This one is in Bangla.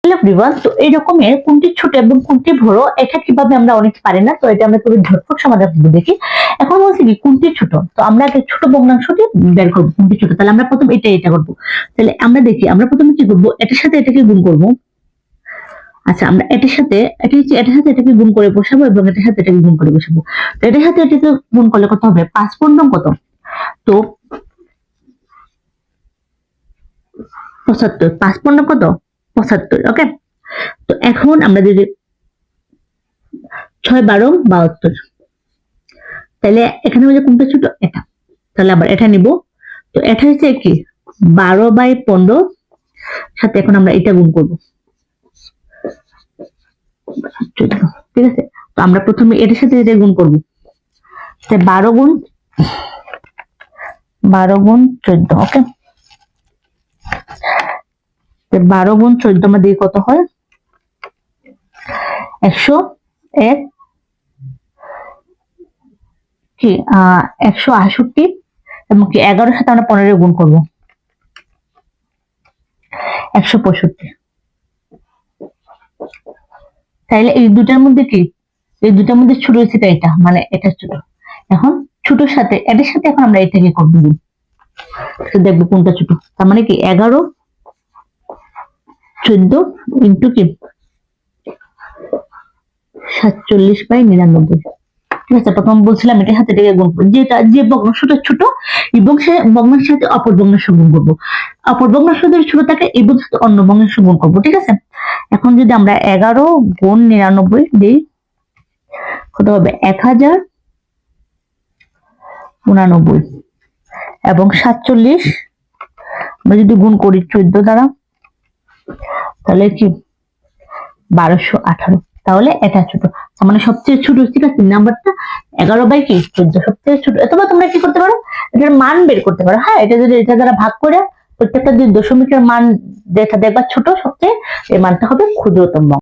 হ্যালো এভরিওয়ান, তো এই রকমের কোনটি ছোট এবং কোনটি বড় এটা কিভাবে আমরা অনেকে পারি না, তো এটা আমরা খুবই ঝটপট সমাধান করবো দেখি। এখন বলছি কি কোনটি ছোট, তো আমরা আগে ছোট ভগ্নাংশটি বের করবো কোনটি ছোট। তাহলে আমরা প্রথম এটা করবো। তাহলে আমরা দেখি আমরা প্রথমে কি করবো, এটার সাথে এটাকে গুণ করবো। আচ্ছা, আমরা এটার সাথে এটাকে গুণ করে বসাবো এবং এটার সাথে এটাকে গুণ করে বসাবো। তো এটার সাথে এটাকে গুণ করলে কত হবে, 5 কত, তো 75। 5 কত, 75। ওকে, তো এখন আমরা যদি 6 12 72, তাহলে এখানে হচ্ছে কোনটা ছোট, এটা। তাহলে আবার এটা নিব। তো এটা হচ্ছে কি 12/15, সাথে এখন আমরা এটা গুণ করব 14। ঠিক আছে, তো আমরা প্রথমে এটার সাথে এটা গুণ করব। 12 গুণ 14। ওকে, 12 গুণ 14 আমাদের কত হয়, 101 কি 168, এবং কি 11 সাথে আমরা 15 গুণ করব 165। তাইলে এই দুটার মধ্যে কি, এই দুটার মধ্যে ছোট হচ্ছে এটা, মানে এটা ছোট। এখন ছোটর সাথে এটার সাথে এখন আমরা এটাকে করব, দেখবো কোনটা ছোট। তার মানে কি 11 14 ইন্টু কি 47/99। ঠিক আছে, প্রথম বলছিলাম এটার সাথে এটাকে গুণ করবো, যেটা যে ভগ্নাংশটা ছোট এবং সে ভগ্নাংশের সাথে অপর ভগ্নাংশ গুণ করবো। অপর ভগ্নাংশ যদি ছোট থাকে এবং সাথে অন্য ভগ্নাংশ গুণ করবো। ঠিক আছে, এখন যদি আমরা 11 গুণ 99 দিই কত হবে, 1089, এবং 47 আমরা যদি গুণ করি 14 দ্বারা, তাহলে কি 1218। তাহলে এটা ছোট, মানে সবচেয়ে ছোট ঠিক আছে নাম্বারটা 11/14, সবচেয়ে ছোট। অথবা তোমরা কি করতে পারো, এটার মান বের করতে পারো। হ্যাঁ, এটা যদি এটা দ্বারা ভাগ করে প্রত্যেকটা যদি দশমিকের মান যেটা দেখবা ছোট সবচেয়ে, এই মানটা হবে ক্ষুদ্রতম।